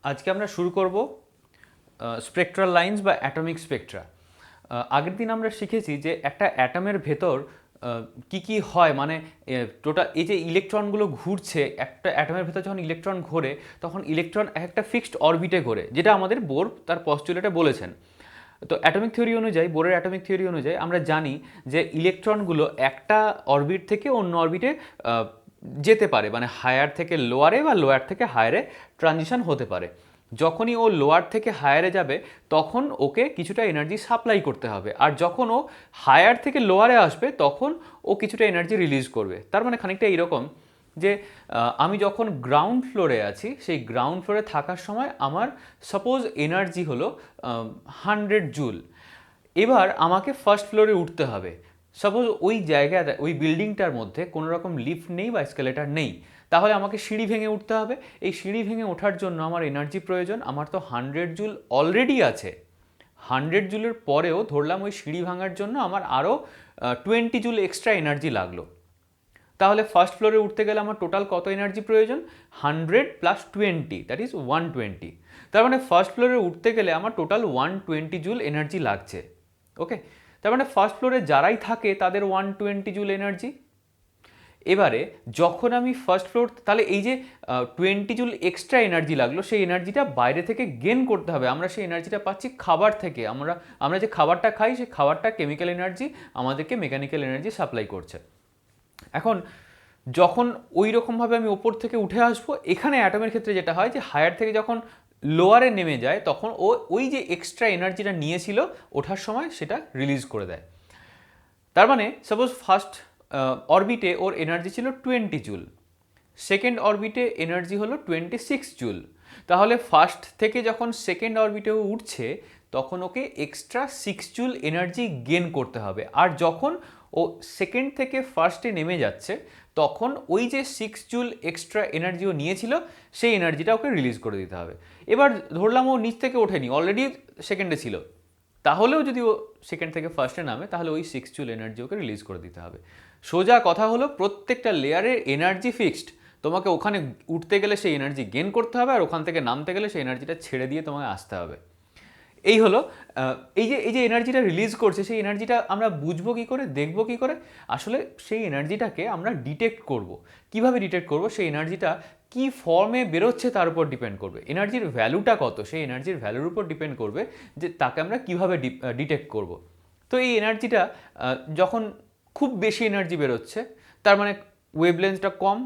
আজকে আমরা শুরু করব স্পেকট্রাল লাইন্স বা অ্যাটমিক স্পেকট্রা। আগের দিন আমরা শিখেছি যে একটা অ্যাটমের ভেতর কি কি হয়, মানে টোটাল এই যে ইলেকট্রনগুলো ঘুরছে, একটা অ্যাটমের ভেতর যখন ইলেকট্রন ঘোরে তখন ইলেকট্রন একটা ফিক্সড অরবিটে ঘোরে, যেটা আমাদের বোর তার পস্টুলেটে বলেছেন। তো অ্যাটমিক থিওরি অনুযায়ী, বোরের অ্যাটমিক থিওরি অনুযায়ী আমরা জানি যে ইলেকট্রনগুলো একটা অরবিট থেকে অন্য অরবিটে যেতে পারে, মানে হায়ার থেকে লোয়ারে বা লোয়ার থেকে হায়ারে ট্রানজিশন হতে পারে। যখনই ও লোয়ার থেকে হায়ারে যাবে তখন ওকে কিছুটা এনার্জি সাপ্লাই করতে হবে, আর যখন ও হায়ার থেকে লোয়ারে আসবে তখন ও কিছুটা এনার্জি রিলিজ করবে। তার মানে খানিকটা এইরকম যে আমি যখন গ্রাউন্ড ফ্লোরে আছি, সেই গ্রাউন্ড ফ্লোরে থাকার সময় আমার সাপোজ এনার্জি হলো 100 জুল। এবার আমাকে ফার্স্ট ফ্লোরে উঠতে হবে। সাপোজ ওই জায়গায়, ওই বিল্ডিংটার মধ্যে কোনো রকম লিফট নেই বা এসকেলেটার নেই, তাহলে আমাকে সিঁড়ি ভেঙে উঠতে হবে। এই সিঁড়ি ভেঙে ওঠার জন্য আমার এনার্জি প্রয়োজন। আমার তো 100 জুল অলরেডি আছে। 100 জুলের পরেও ধরলাম ওই সিঁড়ি ভাঙার জন্য আমার আরও 20 জুল এক্সট্রা এনার্জি লাগলো। তাহলে ফার্স্ট ফ্লোরে উঠতে গেলে আমার টোটাল কত এনার্জি প্রয়োজন? 100 + 20, দ্যাট ইজ 120। তার মানে ফার্স্ট ফ্লোরে উঠতে গেলে আমার টোটাল 120 জুল এনার্জি লাগছে। ওকে, তার মানে ফার্স্ট ফ্লোরে যারাই থাকে তাদের 120 জুল এনার্জি। এবারে যখন আমি ফার্স্ট ফ্লোর, তাহলে এই যে 20 জুল এক্সট্রা এনার্জি লাগলো, সেই এনার্জিটা বাইরে থেকে গেন করতে হবে। আমরা সেই এনার্জিটা পাচ্ছি খাবার থেকে। আমরা আমরা যে খাবারটা খাই, সেই খাবারটা কেমিক্যাল এনার্জি আমাদেরকে মেকানিক্যাল এনার্জি সাপ্লাই করছে। এখন যখন ওই রকমভাবে আমি ওপর থেকে উঠে আসবো, এখানে অ্যাটমের ক্ষেত্রে যেটা হয় যে হায়ার থেকে যখন লোয়ারে নেমে যায় তখন ও ওই যে এক্সট্রা এনার্জিটা নিয়েছিল ওঠার সময় সেটা রিলিজ করে দেয়। তার মানে সাপোজ ফার্স্ট অরবিটে ওর এনার্জি ছিল 20 জুল, সেকেন্ড অরবিটে এনার্জি হলো 26 জুল। তাহলে ফার্স্ট থেকে যখন সেকেন্ড অরবিটে ও উঠছে তখন ওকে এক্সট্রা 6 জুল এনার্জি গেন করতে হবে। আর যখন ও সেকেন্ড থেকে ফার্স্টে নেমে যাচ্ছে তখন ওই যে 6 জুল এক্সট্রা এনার্জি ও নিয়েছিল সেই এনার্জিটা ওকে রিলিজ করে দিতে হবে। এবার ধরলাম ও নিচ থেকে ওঠেনি, অলরেডি সেকেন্ডে ছিল, তাহলেও যদি ও সেকেন্ড থেকে ফার্স্টে নামে তাহলে ওই 6 জুল এনার্জি ওকে রিলিজ করে দিতে হবে। সোজা কথা হলো, প্রত্যেকটা লেয়ারের এনার্জি ফিক্সড। তোমাকে ওখানে উঠতে গেলে সেই এনার্জি গেন করতে হবে, আর ওখান থেকে নামতে গেলে সেই এনার্জিটা ছেড়ে দিয়ে তোমাকে আসতে হবে। এই হলো এই যে এনার্জিটা রিলিজ করছে, সেই এনার্জিটা আমরা বুঝবো কী করে, দেখবো কী করে? আসলে সেই এনার্জিটাকে আমরা ডিটেক্ট করব। কিভাবে ডিটেক্ট করব? সেই এনার্জিটা কি ফর্মে বেরোচ্ছে তার উপর ডিপেন্ড করবে। এনার্জির ভ্যালুটা কত, সেই এনার্জির ভ্যালুর উপর ডিপেন্ড করবে যে তাকে আমরা কিভাবে ডিটেক্ট করব। তো এই এনার্জিটা যখন খুব বেশি এনার্জি বেরোচ্ছে, তার মানে ওয়েভলেন্থটা কম।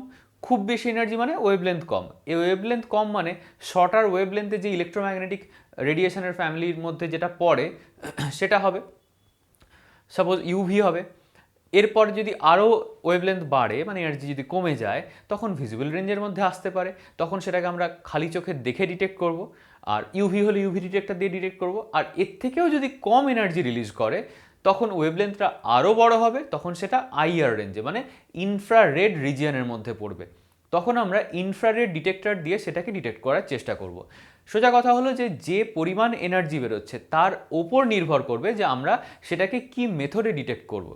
খুব বেশি এনার্জি মানে ওয়েভলেন্থ কম। এই ওয়েভলেন্থ কম মানে শর্টার ওয়েভলেন্থে যে ইলেকট্রোম্যাগনেটিক রেডিয়েশনের ফ্যামিলির মধ্যে যেটা পড়ে সেটা হবে সাপোজ ইউভি হবে। এরপর যদি আরও ওয়েভলেন্থ বাড়ে, মানে এনার্জি যদি কমে যায়, তখন ভিজিবল রেঞ্জের মধ্যে আসতে পারে। তখন সেটাকে আমরা খালি চোখে দেখে ডিটেক্ট করব। আর ইউভি হলে ইউভি ডিটেক্টর দিয়ে ডিটেক্ট করব। আর এর থেকেও যদি কম এনার্জি রিলিজ করে তখন ওয়েভলেন্থটা আরও বড় হবে, তখন সেটা আইআর রেঞ্জে মানে ইনফ্রারেড রিজিয়নের মধ্যে পড়বে। তখন আমরা ইনফ্রারেড ডিটেক্টর দিয়ে সেটাকে ডিটেক্ট করার চেষ্টা করব। সোজা কথা হলো যে যে পরিমাণ এনার্জি বেরোচ্ছে তার ওপর নির্ভর করবে যে আমরা সেটাকে কি মেথডে ডিটেক্ট করব।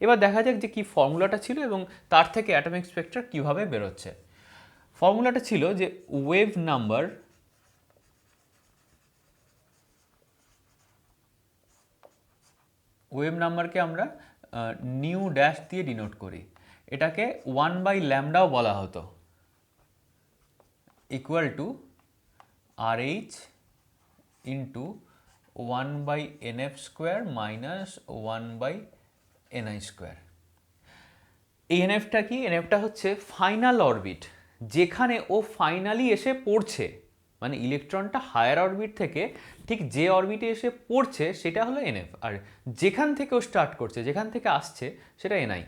এবার দেখা যাক যে কি ফর্মুলাটা ছিল এবং তার থেকে অ্যাটমিক স্পেকট্রা কীভাবে বেরোচ্ছে। ফর্মুলাটা ছিল যে ওয়েভ নাম্বারকে আমরা নিউ ড্যাশ দিয়ে ডিনোট করি। এটাকে 1/ল্যামডাও বলা হতো, equal to RH into 1/NF² minus 1/NI²। এই এনএফটা কি? এনএফটা হচ্ছে ফাইনাল অরবিট, যেখানে ও ফাইনালি এসে পড়ছে। মানে ইলেকট্রনটা হায়ার অরবিট থেকে ঠিক যে অরবিটে এসে পড়ছে সেটা হলো এনএফ, আর যেখান থেকে ও স্টার্ট করছে, যেখান থেকে আসছে, সেটা এনআই।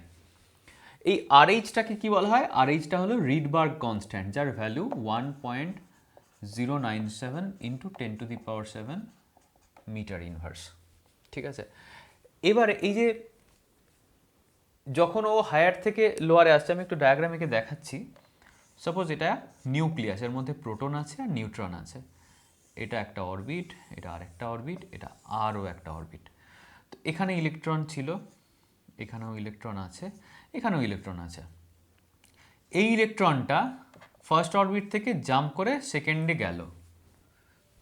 এই আরএইচটাকে কি বলা হয়? আরএইচটা হলো রিডবার্গ কনস্ট্যান্ট, যার ভ্যালু 1.097 ইন্টু 10⁻⁷ মিটার ইনভার্স। ঠিক আছে, এবারে এই যে যখন ও হায়ার থেকে লোয়ারে আসছে, আমি একটু ডায়াগ্রাম এঁকে দেখাচ্ছি। সাপোজ এটা নিউক্লিয়াস, এর মধ্যে প্রোটন আছে আর নিউট্রন আছে। এটা একটা অরবিট, এটা আরেকটা অরবিট, এটা আরও একটা অরবিট। তো এখানে ইলেকট্রন ছিল, এখানেও ইলেকট্রন আছে, এখানেও ইলেকট্রন আছে। এই ইলেকট্রনটা ফার্স্ট অরবিট থেকে জাম্প করে সেকেন্ডে গেল।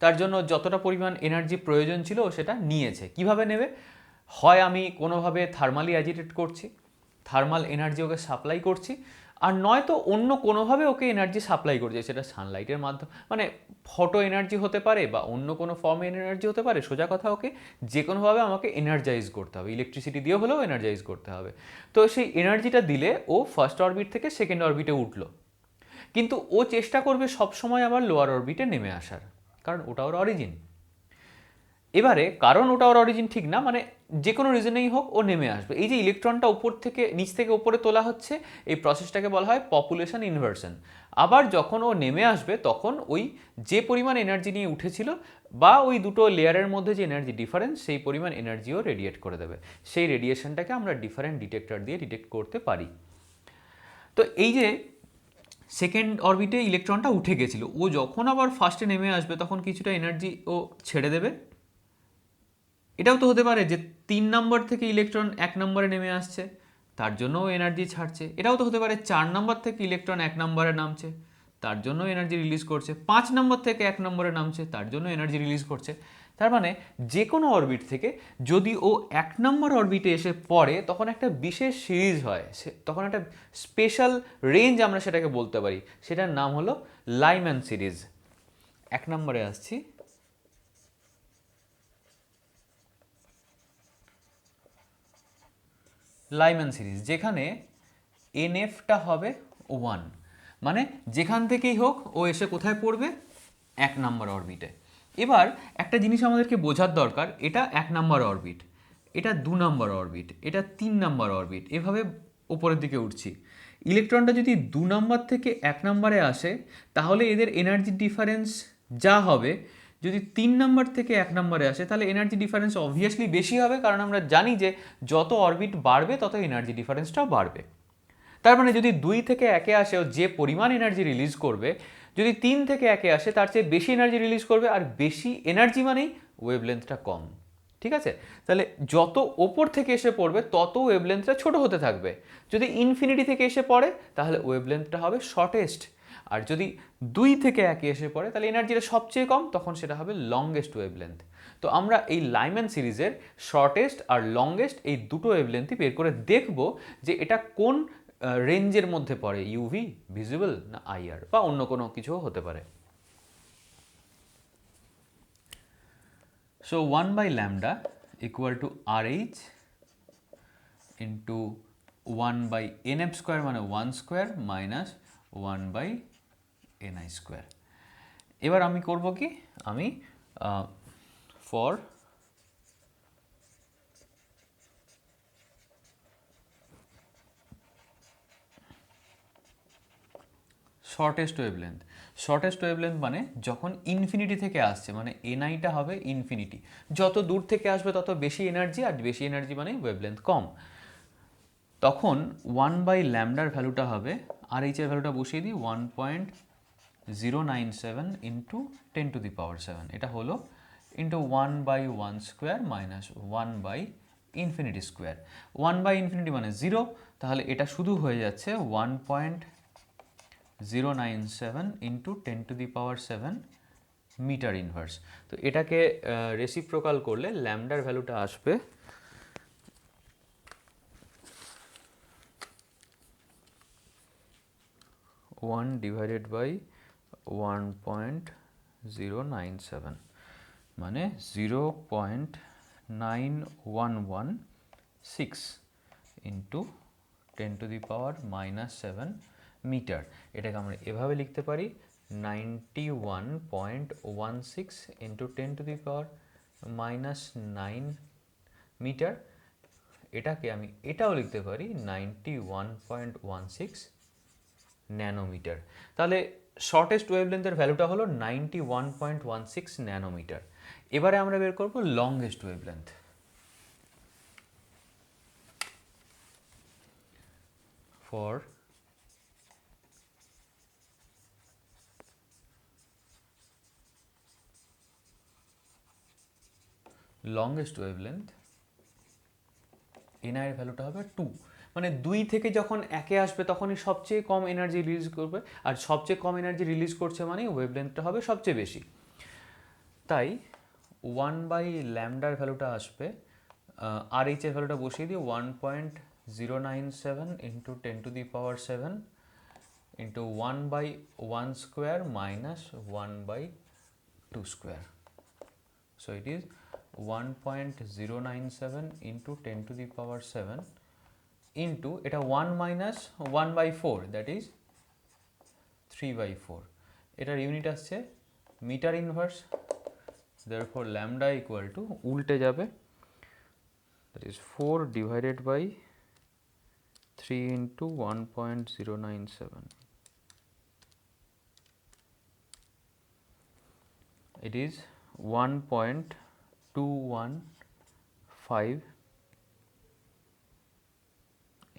তার জন্য যতটা পরিমাণ এনার্জি প্রয়োজন ছিল ও সেটা নিয়েছে। কিভাবে নেবে? হয় আমি কোনোভাবে থার্মালি অ্যাজিটেট করছি, থার্মাল এনার্জি ওকে সাপ্লাই করছি, আর নয়তো অন্য কোনোভাবে ওকে এনার্জি সাপ্লাই করছে, সেটা সানলাইটের মাধ্যমে, মানে ফটো এনার্জি হতে পারে বা অন্য কোনো ফর্মের এনার্জি হতে পারে। সোজা কথা, ওকে যে কোনোভাবে আমাকে এনার্জাইজ করতে হবে, ইলেকট্রিসিটি দিয়ে হলেও এনার্জাইজ করতে হবে। তো সেই এনার্জিটা দিলে ও ফার্স্ট অরবিট থেকে সেকেন্ড অরবিটে উঠলো, কিন্তু ও চেষ্টা করবে সবসময় আবার লোয়ার অরবিটে নেমে আসার, কারণ ওটা ওর অরিজিন। এবারে কারণ ওটা ওর অরিজিন ঠিক না, মানে যে কোনো রিজনেই হোক ও নেমে আসবে। এই যে ইলেকট্রনটা উপর থেকে নিচ থেকে উপরে তোলা হচ্ছে, এই প্রসেসটাকে বলা হয় পপুলেশন ইনভার্সন। আবার যখন ও নেমে আসবে তখন ওই যে পরিমাণ এনার্জি নিয়ে উঠেছিল বা ওই দুটো লেয়ারের মধ্যে যে এনার্জি ডিফারেন্স, সেই পরিমাণ এনার্জিও রেডিয়েট করে দেবে। সেই রেডিয়েশনটাকে আমরা ডিফারেন্ট ডিটেক্টর দিয়ে ডিটেক্ট করতে পারি। তো এই যে সেকেন্ড অরবিটে ইলেকট্রনটা উঠে গেছিল, ও যখন আবার ফার্স্টে নেমে আসবে তখন কিছুটা এনার্জি ও ছেড়ে দেবে। এটাও তো হতে পারে যে 3 নম্বর থেকে ইলেকট্রন 1 নম্বরে নেমে আসছে, তার জন্যও এনার্জি ছাড়ছে। এটাও তো হতে পারে 4 নম্বর থেকে ইলেকট্রন 1 নম্বরে নামছে, তার জন্য এনার্জি রিলিজ করছে। 5 নম্বর থেকে 1 নম্বরে নামছে, তার জন্য এনার্জি রিলিজ করছে। তার মানে যে কোনো অরবিট থেকে যদি ও 1 নম্বর অরবিটে এসে পড়ে তখন একটা বিশেষ সিরিজ হয়, তখন একটা স্পেশাল রেঞ্জ আমরা সেটাকে বলতে পারি, সেটার নাম হলো লাইম্যান সিরিজ। 1 নম্বরে আসছি। লাইম্যান সিরিজ, যেখানে এনএফটা হবে 1, মানে যেখান থেকেই হোক ও এসে কোথায় পড়বে? 1 নম্বর অরবিটে। এবার একটা জিনিস আমাদেরকে বোঝার দরকার, এটা 1 নম্বর অরবিট, এটা 2 নম্বর অরবিট, এটা 3 নম্বর অরবিট, এভাবে ওপরের দিকে উঠছি। ইলেকট্রনটা যদি 2 নম্বর থেকে 1 নম্বরে আসে তাহলে এদের এনার্জি ডিফারেন্স যা হবে, যদি 3 নম্বর থেকে 1 নম্বরে আসে তাহলে এনার্জি ডিফারেন্স অবভিয়াসলি বেশি হবে, কারণ আমরা জানি যে যত অরবিট বাড়বে তত এনার্জি ডিফারেন্সটাও বাড়বে। তার মানে যদি 2 থেকে 1-এ আসে ও যে পরিমাণ এনার্জি রিলিজ করবে, যদি 3 থেকে 1-এ আসে তার চেয়ে বেশি এনার্জি রিলিজ করবে, আর বেশি এনার্জি মানেই ওয়েভলেন্থটা কম। ঠিক আছে? তাহলে যত ওপর থেকে এসে পড়বে তত ওয়েভলেন্থটা ছোট হতে থাকবে। যদি ইনফিনিটি থেকে এসে পড়ে তাহলে ওয়েভলেন্থটা হবে শর্টেস্ট, আর যদি 2 থেকে 1-এ এসে পড়ে তাহলে এনার্জিটা সবচেয়ে কম, তখন সেটা হবে লংগেস্ট ওয়েভলেন্থ। তো আমরা এই লাইম্যান সিরিজের শর্টেস্ট আর লংগেস্ট এই দুটো ওয়েভলেন্থই বের করে দেখব যে এটা কোন রেঞ্জের মধ্যে পড়ে, ইউভি, ভিজিবল না আইআর, বা অন্য কোনো কিছুও হতে পারে। So 1/λ equal to RH into 1/nf square, মানে 1 স্কোয়ার মাইনাস 1/ni স্কোয়ার। এবার আমি করব কি, আমি for shortest wavelength. Shortest wavelength মানে যখন ইনফিনিটি থেকে আসছে, মানে এনআইটা হবে ইনফিনিটি। যত দূর থেকে আসবে তত বেশি এনার্জি, আর বেশি এনার্জি মানে ওয়েভলেন্থ কম। তখন 1/λ ভ্যালুটা হবে, আর এইচের ভ্যালুটা বসিয়ে দিই 1.097 ইন্টু 10⁻⁷, এটা হলো ইন্টু 1/1 স্কোয়ার মাইনাস 1/∞ স্কোয়ার। 1/∞ মানে 0, তাহলে এটা শুধু হয়ে যাচ্ছে 1.097 ইন্টু 10⁻⁷ মিটার ইনভার্স। তো এটাকে রেসিপ্রোকাল করলে ল্যামডার ভ্যালুটা আসবে 1/1.097, মানে 0.9116 ইন্টু 10⁻⁷ মিটার। এটাকে আমরা এভাবে লিখতে পারি 91.16 ইন্টু 10⁻⁹ মিটার। এটাকে আমি এটাও লিখতে পারি 91.16 ন্যানোমিটার। তাহলে শর্টেস্ট ওয়েভলেন্থের ভ্যালুটা হলো 91.16 ন্যানোমিটার। এবারে আমরা বের করব longest wavelength. For longest wavelength NI এর ভ্যালুটা হবে 2, মানে 2 থেকে যখন 1-এ আসবে তখনই সবচেয়ে কম এনার্জি রিলিজ করবে, আর সবচেয়ে কম এনার্জি রিলিজ করছে মানে ওয়েভলেন্থটা হবে সবচেয়ে বেশি। তাই 1/λ এর ভ্যালুটা আসবে, আর এইচ এর ভ্যালুটা বসিয়ে দিই 1.097 into 10⁻7 into 1/1 square minus 1/2 square. So it is 1.097 into 10⁻7 into এটা 1 minus 1/4 that is 3/4, এটার ইউনিট আসছে metre inverse, therefore lambda equal to উল্টে যাবে, that is 4 divided by 3 into 1.097, it is 1.215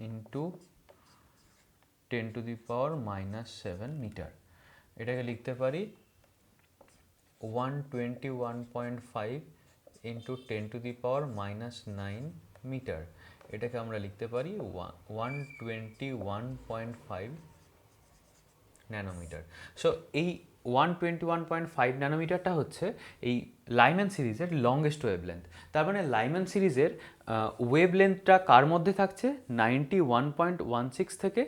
into 10⁻⁻7 metre. এটাকে লিখতে পারি 121.5 into 10⁻⁻9 মিটার। এটাকে আমরা লিখতে পারি 121.5 ন্যানোমিটার। সো এই 121.5 ন্যানোমিটারটা হচ্ছে এই লাইম্যান সিরিজের লংগেস্ট ওয়েভলেন্থ। তার মানে লাইম্যান সিরিজের ওয়েভলেন্থটা কার মধ্যে থাকছে, 91.16 থেকে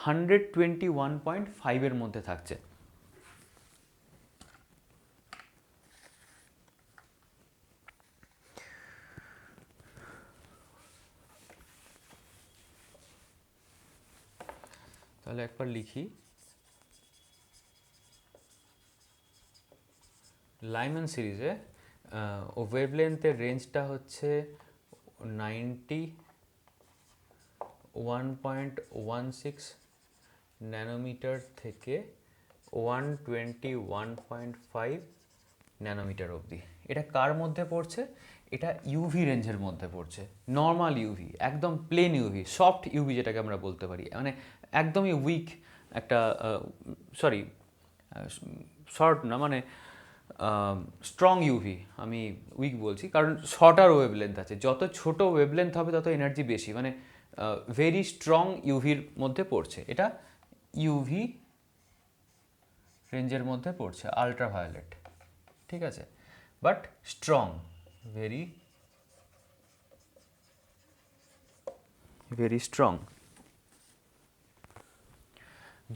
121.5 এর মধ্যে থাকছে। তাহলে একবার লিখি, লাইম্যান সিরিজে ওয়েভলেন্থের রেঞ্জটা হচ্ছে 91.16 ন্যানোমিটার থেকে 121.5 ন্যানোমিটার অবধি। এটা কার মধ্যে পড়ছে, এটা ইউভি রেঞ্জের মধ্যে পড়ছে, নর্মাল ইউভি, একদম প্লেন ইউভি, সফট ইউভি যেটাকে আমরা বলতে পারি, মানে একদমই উইক একটা, সরি শর্ট না, মানে স্ট্রং ইউভি, আমি উইক বলছি কারণ শর্টার ওয়েভলেন্থ আছে, যত ছোট ওয়েভলেন্থ হবে তত এনার্জি বেশি, মানে ভেরি স্ট্রং ইউভির মধ্যে পড়ছে, এটা ইউভি রেঞ্জের মধ্যে পড়ছে, আলট্রাভায়োলেট, ঠিক আছে, but strong, very very strong.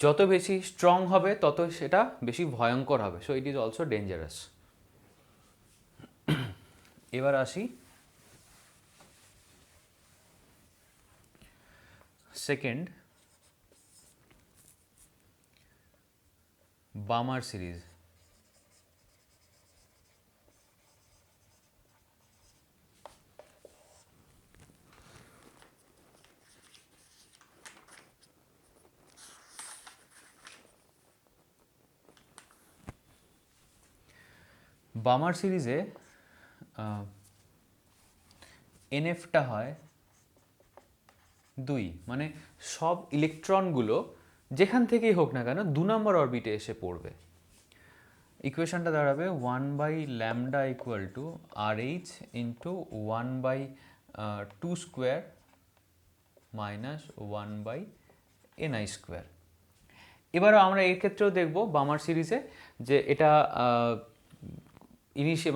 যত বেশি স্ট্রং হবে তত সেটা বেশি ভয়ঙ্কর হবে, so it is also dangerous. এবার আসি সেকেন্ড, বামার সিরিজ। বামার সিরিজে এনএফটা হয় 2, মানে সব ইলেকট্রনগুলো যেখান থেকেই হোক না কেন 2 নম্বর অরবিটে এসে পড়বে। ইকুয়েশনটা দাঁড়াবে 1/λ equal to RH into 1/2 square minus 1/ni square. এবারও আমরা এর ক্ষেত্রেও দেখব বামার সিরিজে যে এটা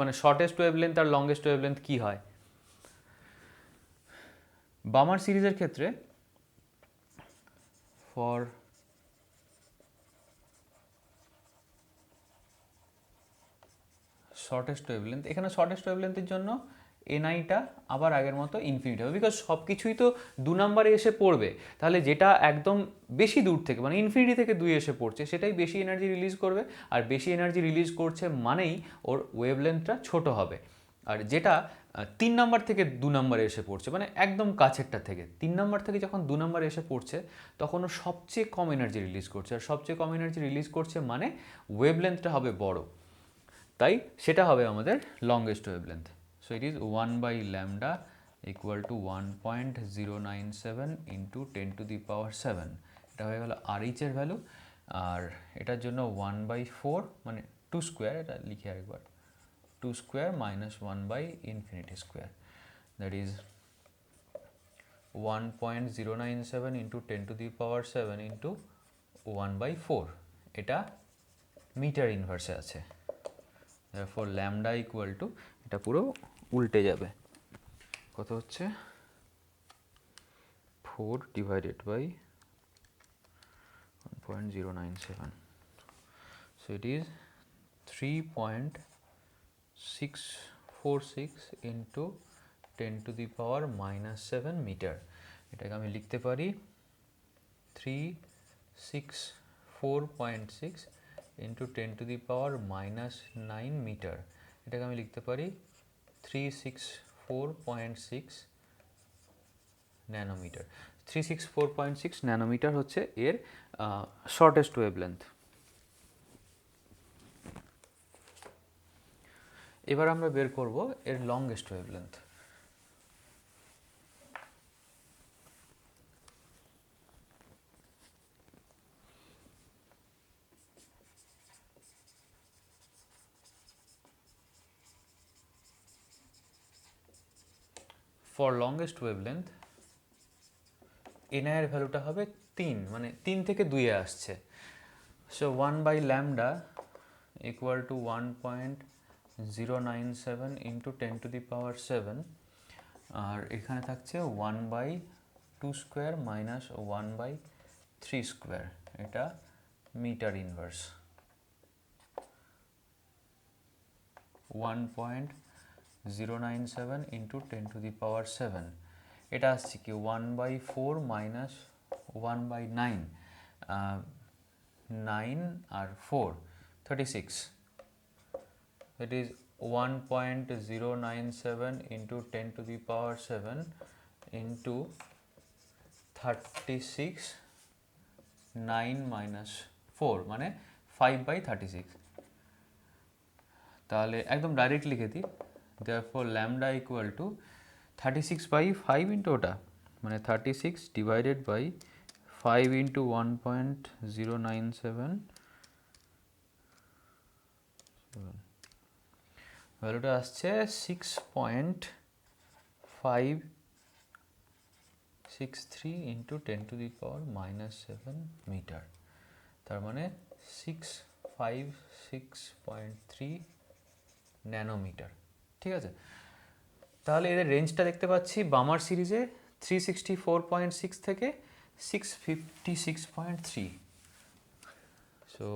মানে শর্টেস্ট ওয়েভলেন্থ আর লংগেস্ট ওয়েভলেন্থ কী হয়। বামার সিরিজের ক্ষেত্রে ফর শর্টেস্ট ওয়েভলেন্থ, এখানে শর্টেস্ট ওয়েভলেন্থের জন্য এনআইটা আবার আগের মতো ইনফিনিটি হবে, বিকজ সব কিছুই তো 2 নম্বরে এসে পড়বে, তাহলে যেটা একদম বেশি দূর থেকে, মানে ইনফিনিটি থেকে 2 এসে পড়ছে, সেটাই বেশি এনার্জি রিলিজ করবে, আর বেশি এনার্জি রিলিজ করছে মানেই ওর ওয়েভলেন্থটা ছোট হবে। আর যেটা 3 নম্বর থেকে 2 নম্বরে এসে পড়ছে, মানে একদম কাছেরটা থেকে 3 নম্বর থেকে যখন 2 নম্বরে এসে পড়ছে তখন ও সবচেয়ে কম এনার্জি রিলিজ করছে, আর সবচেয়ে কম এনার্জি রিলিজ করছে মানে ওয়েভলেন্থটা হবে বড়, তাই সেটা হবে আমাদের longest wavelength. So it is 1/λ equal to 1.097 into 10⁻7, এটা হয়ে গেল RH এর ভ্যালু, আর এটার জন্য 1/4 মানে 2 স্কোয়ার, এটা লিখে আরেকবার 2 square minus 1/∞ square, that is 1.097 into 10⁻7 into 1/4, এটা মিটার ইনভার্সে আছে, ফর ল্যামডা ইকুয়াল টু, এটা পুরো উল্টে যাবে, কত হচ্ছে 4 divided by 1.097, so it is 3.646 into 10 to the power minus 7 metre. এটাকে আমি লিখতে পারি 364.6 into 10 to the power minus 9 metre. এটাকে আমি লিখতে পারি 364.6 ন্যানোমিটার। 364.6 ন্যানোমিটার হচ্ছে এর শর্টেস্ট ওয়েভলেন্থ। এবার আমরা বের করব এর longest wavelength. For longest wavelength NI এর ভ্যালুটা হবে 3, মানে 3 থেকে 2 এ আসছে। So 1 by lambda equal to 1.097 into 10 to the power 7, আর এখানে থাকছে 1 by 2 square minus 1 by 3 square, এটা metre inverse. 1.097 into 10 to the power 7, এটা আসছে কি 1 বাই 4 মাইনাস 1 বাই 9, 9 আর 4 36, that is 1.097 into 10 to the power 7 into 36, 9 minus 4 মানে 5 by 36। তাহলে একদম ডাইরেক্ট লিখে দিই, therefore lambda equal to 36 by 5 into ওটা, মানে 36 divided by 5 into 1.097, ভ্যালুটা আসছে 6.563 into 10 to the power minus 7 metre, তার মানে 656.3 ন্যানোমিটার। ঠিক আছে, তাহলে এদের রেঞ্জটা দেখতে পাচ্ছি বামার সিরিজে 364.6 থেকে 656.3। সো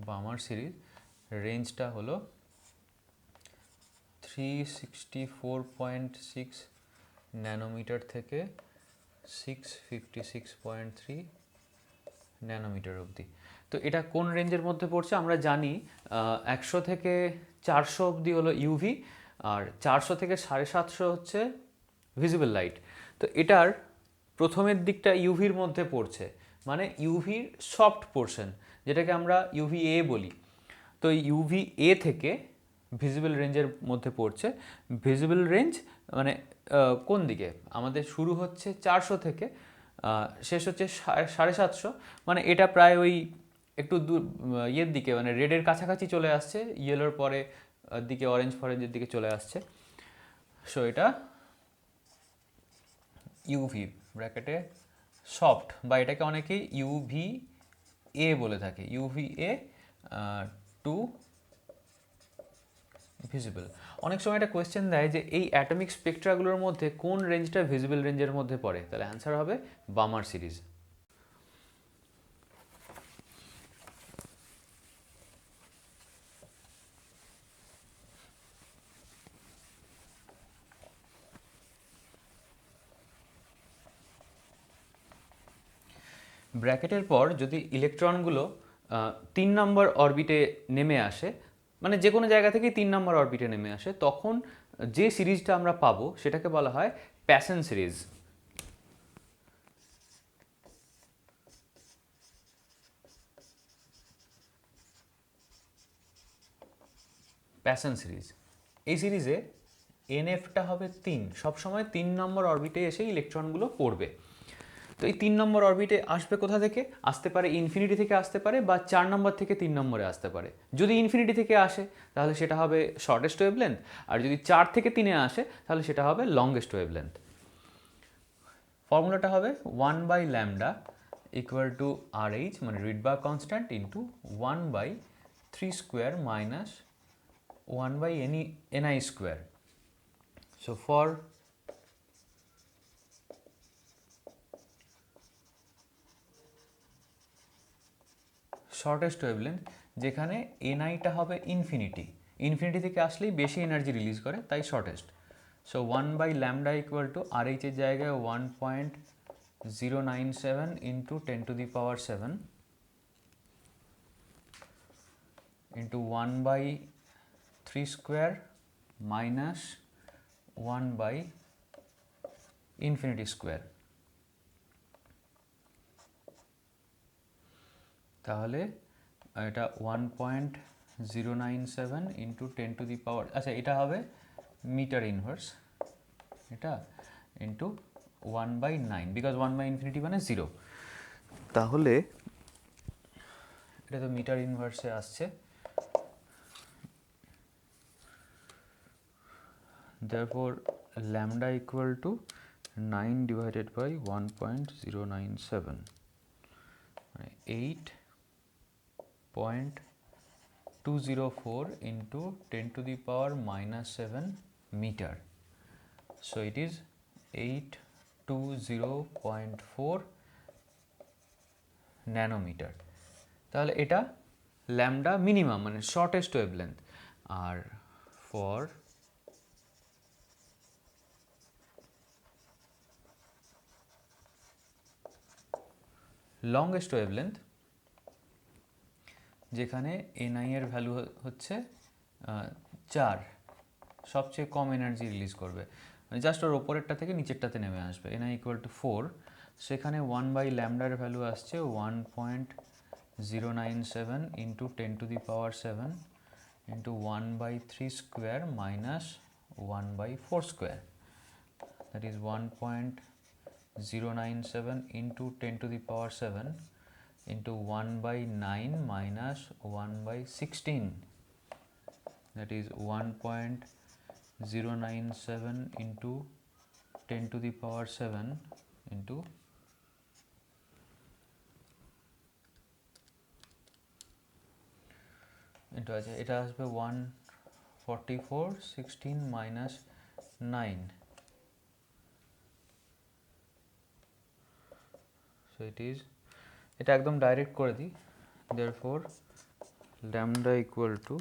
বামার সিরিজ রেঞ্জটা হলো 364.6 ন্যানোমিটার থেকে 656.3 ন্যানোমিটার অবধি। তো এটা কোন রেঞ্জের মধ্যে পড়ছে আমরা জানি, 100 থেকে 400 অবধি হলো ইউভি, আর 400 থেকে 750 হচ্ছে ভিজিবল লাইট। তো এটার প্রথমের দিকটা ইউভির মধ্যে পড়ছে, মানে ইউভির সফট পোর্শন, যেটাকে আমরা ইউভি এ বলি। তো ইউভি এ থেকে ভিজিবল রেঞ্জের মধ্যে পড়ছে। ভিজিবল রেঞ্জ মানে কোন দিকে, আমাদের শুরু হচ্ছে 400 থেকে, শেষ হচ্ছে 750, মানে এটা প্রায় ওই একটু দূর ইয়ের দিকে, মানে রেডের কাছাকাছি চলে আসছে, ইয়েলোর পরে দিকে অরেঞ্জ ফরেঞ্জের দিকে চলে আসছে। সো এটা ইউভি ব্র্যাকেটে সফট, বা এটাকে অনেকে ইউভি এ বলে থাকে, ইউভি এ টু ভিজিবল। অনেক সময় একটা কোয়েশ্চেন দেয় যে এই অ্যাটমিক স্পেকট্রাগুলোর মধ্যে কোন রেঞ্জটা ভিজিবল রেঞ্জের মধ্যে পড়ে, তাহলে অ্যান্সার হবে বামার সিরিজ। ব্র্যাকেটের পর যদি ইলেকট্রনগুলো 3 নম্বর অরবিটে নেমে আসে, মানে যে কোনো জায়গা থেকে 3 নম্বর অরবিটে নেমে আসে, তখন যে সিরিজটা আমরা পাবো সেটাকে বলা হয় প্যাসেন সিরিজ। প্যাসেন সিরিজ, এই সিরিজে এনএফটা হবে 3, সবসময় 3 নম্বর অরবিটে এসে ইলেকট্রনগুলো পড়বে। তো এই 3 নম্বর অরবিটে আসবে কোথা থেকে, আসতে পারে ইনফিনিটি থেকে আসতে পারে, বা 4 নম্বর থেকে 3 নম্বরে আসতে পারে। যদি ইনফিনিটি থেকে আসে তাহলে সেটা হবে শর্টেস্ট ওয়েভলেন্থ, আর যদি 4 থেকে 3-এ আসে তাহলে সেটা হবে লংগেস্ট ওয়েভলেন্থ। ফর্মুলাটা হবে 1 by lambda equal to R H মানে Rydberg constant into 1/3 square minus 1/ni square. So for shortest wavelength, যেখানে এনআইটা হবে ইনফিনিটি, ইনফিনিটি থেকে আসলেই বেশি এনার্জি রিলিজ করে, তাই শর্টেস্ট। সো 1/λ ইকুয়াল টু আর এইচের জায়গায় 1.097 into 10⁻7 into 1/3 square minus 1/infinity square. তাহলে এটা 1.097 ইন্টু 10⁻, আচ্ছা এটা হবে মিটার ইনভার্স, এটা ইন্টু 1/9, বিকজ 1/infinity মানে 0। তাহলে এটা তো মিটার ইনভার্সে আসছে, therefore lambda equal to 9 divided by 1.097, 8.204 into 10⁻⁻7 meter. So it is 820.4 nanometre. তাহলে এটা ল্যামডা মিনিমাম মানে শর্টেস্ট ওয়েভলেন্থ। আর ফর লংগেস্ট ওয়েভলেন্থ, যেখানে এনআই এর ভ্যালু হচ্ছে 4, সবচেয়ে কম এনার্জি রিলিজ করবে, মানে জাস্ট ওর ওপরেরটা থেকে নিচেরটাতে নেমে আসবে, এনআই ইকুয়াল টু 4, সেখানে 1/λ ভ্যালু আসছে 1.097 into 10⁻7 into 1/3 square minus 1/4 square, that is 1.097 into 10⁻7 into 1/9 minus 1/16, that is 1.097 into 10⁻7 into আছে, এটা আসবে 144, 16 minus 9, so it is, এটা একদম ডাইরেক্ট করে দিই, therefore lambda equal to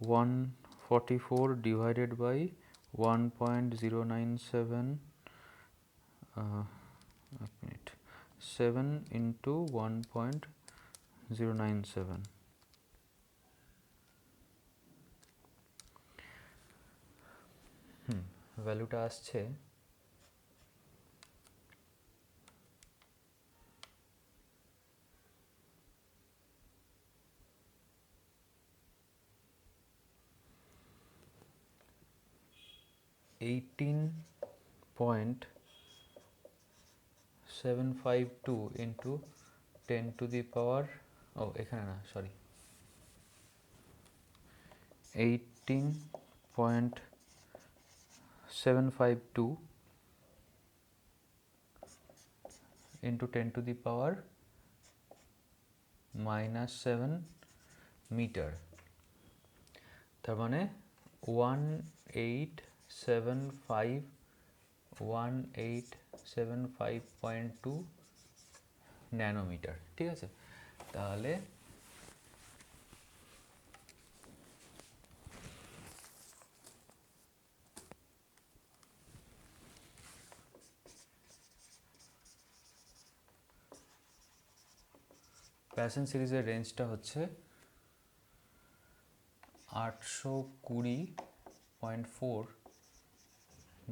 144 divided by 1.097 7 into 1.097, ভ্যালুটা আসছে 18.752 into 10⁻, এখানে না, সরি, 18.752 into 10⁻⁻7 মিটার, তার মানে 1875.2 ন্যানোমিটার। ঠিক আছে, তাহলে প্যাসেন সিরিজের রেঞ্জটা হচ্ছে 820.4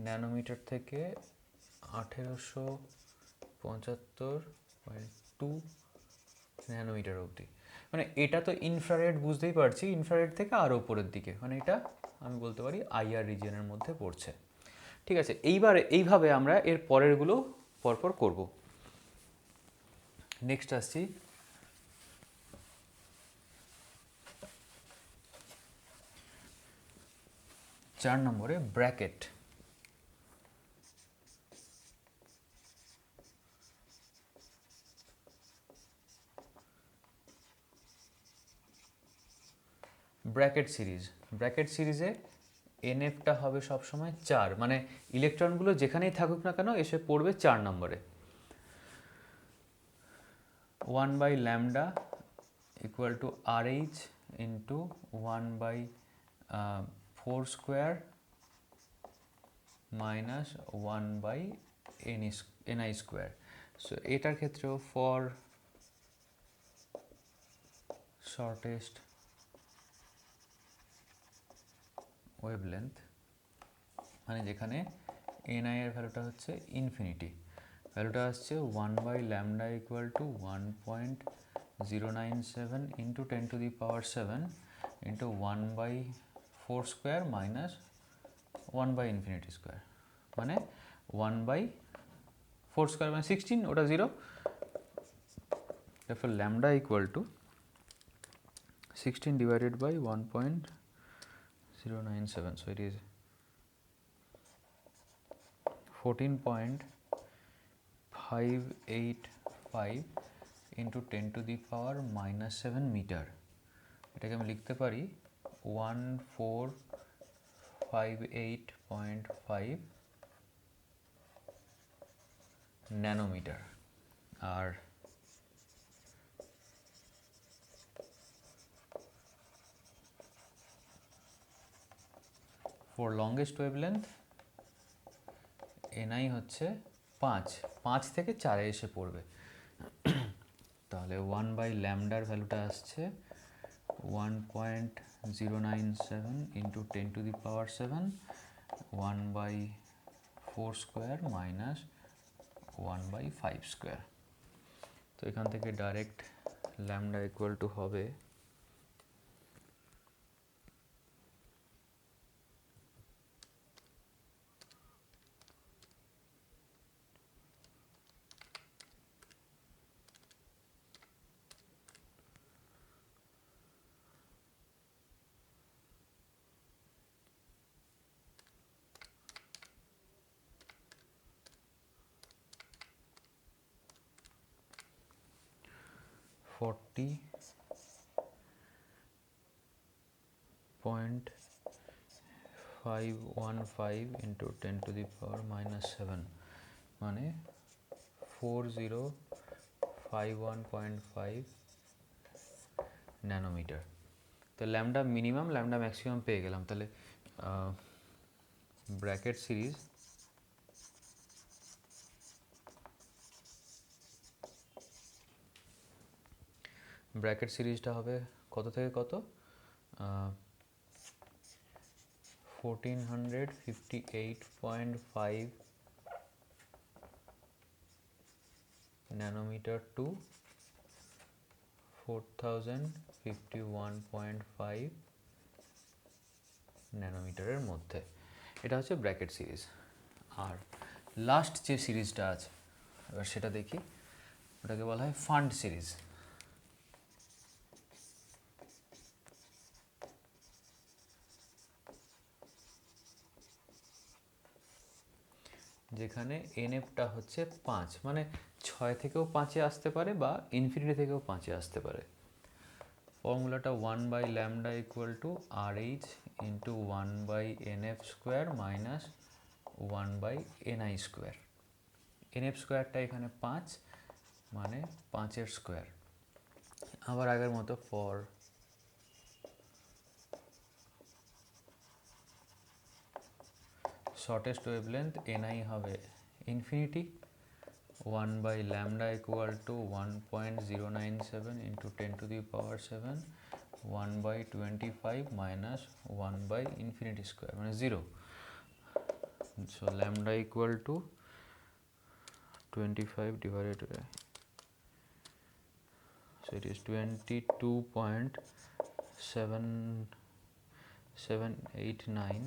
ন্যানোমিটার থেকে 1875.2 ন্যানোমিটার অবধি। মানে এটা তো ইনফ্রারেড, বুঝতেই পারছি, ইনফ্রারেড থেকে আরও উপরের দিকে, মানে এটা আমি বলতে পারি আইআর রিজিয়নের মধ্যে পড়ছে। ঠিক আছে, এইভাবে আমরা এর পরেরগুলো পরপর করব। নেক্সট আসছি 4 নম্বরে, ব্র্যাকেট। ব্র্যাকেট সিরিজে এনএফটা হবে সবসময় 4, মানে ইলেকট্রনগুলো যেখানেই থাকুক না কেন এসে পড়বে 4 নম্বরে। 1/λ equal to RH into 1/4 square minus 1/ni square. So এটার ক্ষেত্রেও for shortest wavelength, মানে যেখানে ni এর ভ্যালুটা হচ্ছে ইনফিনিটি, ভ্যালুটা আসছে 1/λ equal to 1.097 into 10 to the power 7 into 1/4 square minus 1/infinity square, মানে 1/4 square মানে 16, ওটা 0, therefore lambda equal to 16 divided by 1.097, so it is 14.585 into 10 to the power minus 7 metre. এটাকে আমি লিখতে পারি 1458.5 ন্যানোমিটার। আর ফর লংগেস্ট ওয়েভলেন্থ এনআই হচ্ছে 5 থেকে 4-এ এসে পড়বে, তাহলে 1/λ ভ্যালুটা আসছে 1.097 into 10 to the power 7 1/4 square minus 1/5 square। তো এখান থেকে ডাইরেক্ট ল্যামডা ইকুয়াল টু হবে 40.515 into 10 to the power minus 7, মানে 4051.5 ন্যানোমিটার। তো ল্যামডা মিনিমাম ল্যামডা ম্যাক্সিমাম পেয়ে গেলাম। তাহলে ব্র্যাকেট সিরিজটা হবে কত থেকে কত? 1458.5 ন্যানোমিটার টু 4051.5 ন্যানোমিটারের মধ্যে। এটা হচ্ছে ব্র্যাকেট সিরিজ। আর লাস্ট যে সিরিজটা আছে এবার সেটা দেখি, ওটাকে বলা হয় ফান্ড সিরিজ। যেখানে এনএফটা হচ্ছে 5, মানে 6 থেকেও 5-এ আসতে পারে বা ইনফিনিটি থেকেও 5-এ আসতে পারে। ফর্মুলাটা 1/λ equal to RH into 1/nf square minus 1/ni square. N f স্কোয়ারটা এখানে 5, মানে 5-এর স্কোয়ার। আবার আগের মতো ফর শর্টেস্ট ওয়েভলেন্থ এনআই হবে infinity, 1/λ equal to 1.097 into 10 to the power 7 1/25 minus 1/infinity square, মানে 0. So lambda equal to 25 divided by, so it is 22.7789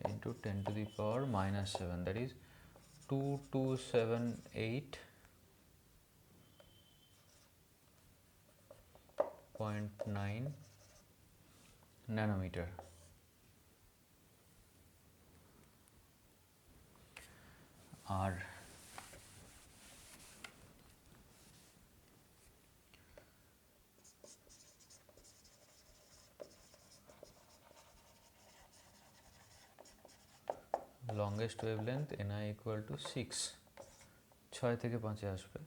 into 10 to the power minus 7, that is 2278.9 nanometre. আর longest wavelength ni equal to 6, 6 থেকে 5 আসবে।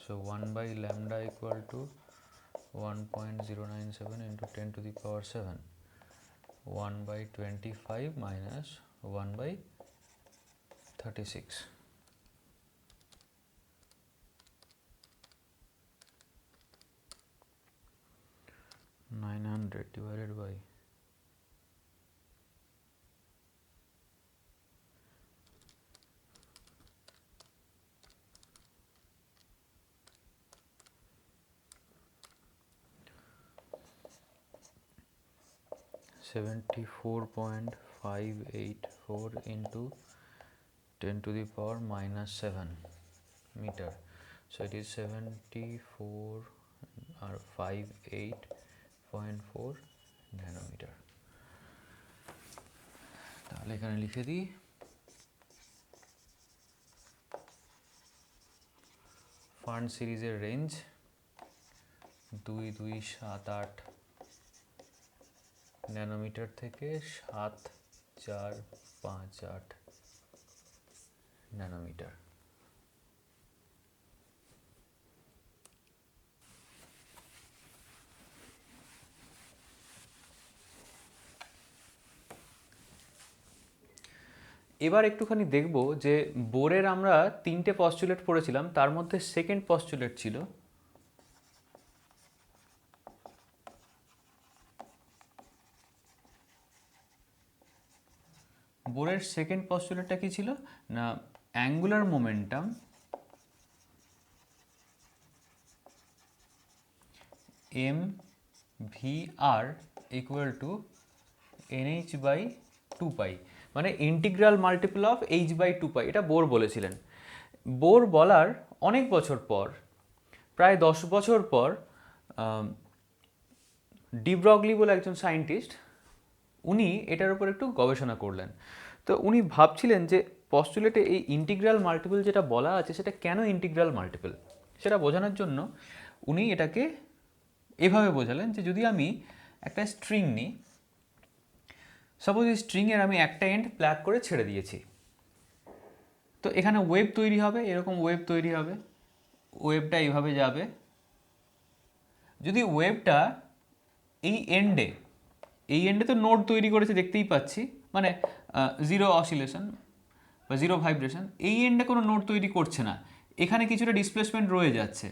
So 1/λ equal to 1.097 into 10 to the power 7, 1/25 minus 1/36, 900 divided by 74.584 into 10 to the power minus 7 meter. So it is 74 or 58.4 nanometer. তাহলে এখানে লিখে দিই fern সিরিজের range 2278 nanometre থেকে 7458 nanometre. এবার একটুখানি দেখব যে বোরের আমরা 3টে পস্টুলেট পড়েছিলাম, তার মধ্যে সেকেন্ড পস্টুলেট ছিল বোরের সেকেন্ড পস্টুলেটটা কি ছিল না, angular momentum M V R equal to NH by 2 pi, মানে integral multiple of H by 2 pi. এটা বোর বলেছিলেন। বোর বলার অনেক বছর পর, প্রায় 10 বছর পর, ডি ব্রগলি বলে একজন সায়েন্টিস্ট, উনি এটার উপর একটু গবেষণা করলেন। তো উনি ভাবছিলেন যে পস্টুলেটে এই ইন্টিগ্রাল মাল্টিপল যেটা বলা আছে সেটা কেন ইন্টিগ্রাল মাল্টিপল, সেটা বোঝানোর জন্য উনি এটাকে এভাবে বোঝালেন যে যদি আমি একটা স্ট্রিং নিই, সাপোজ এই স্ট্রিংয়ের আমি একটা এন্ড প্লাগ করে ছেড়ে দিয়েছি, তো এখানে ওয়েভ তৈরি হবে, এরকম ওয়েভ তৈরি হবে, ওয়েভটা এইভাবে যাবে। যদি ওয়েভটা এই এন্ডে তো নোড তৈরি করেছে দেখতেই পাচ্ছি, মানে জিরো অসিলেশন বা জিরো ভাইব্রেশন, এই এন্ডে কোনো নোড তৈরি করছে না, এখানে কিছুটা ডিসপ্লেসমেন্ট রয়ে যাচ্ছে,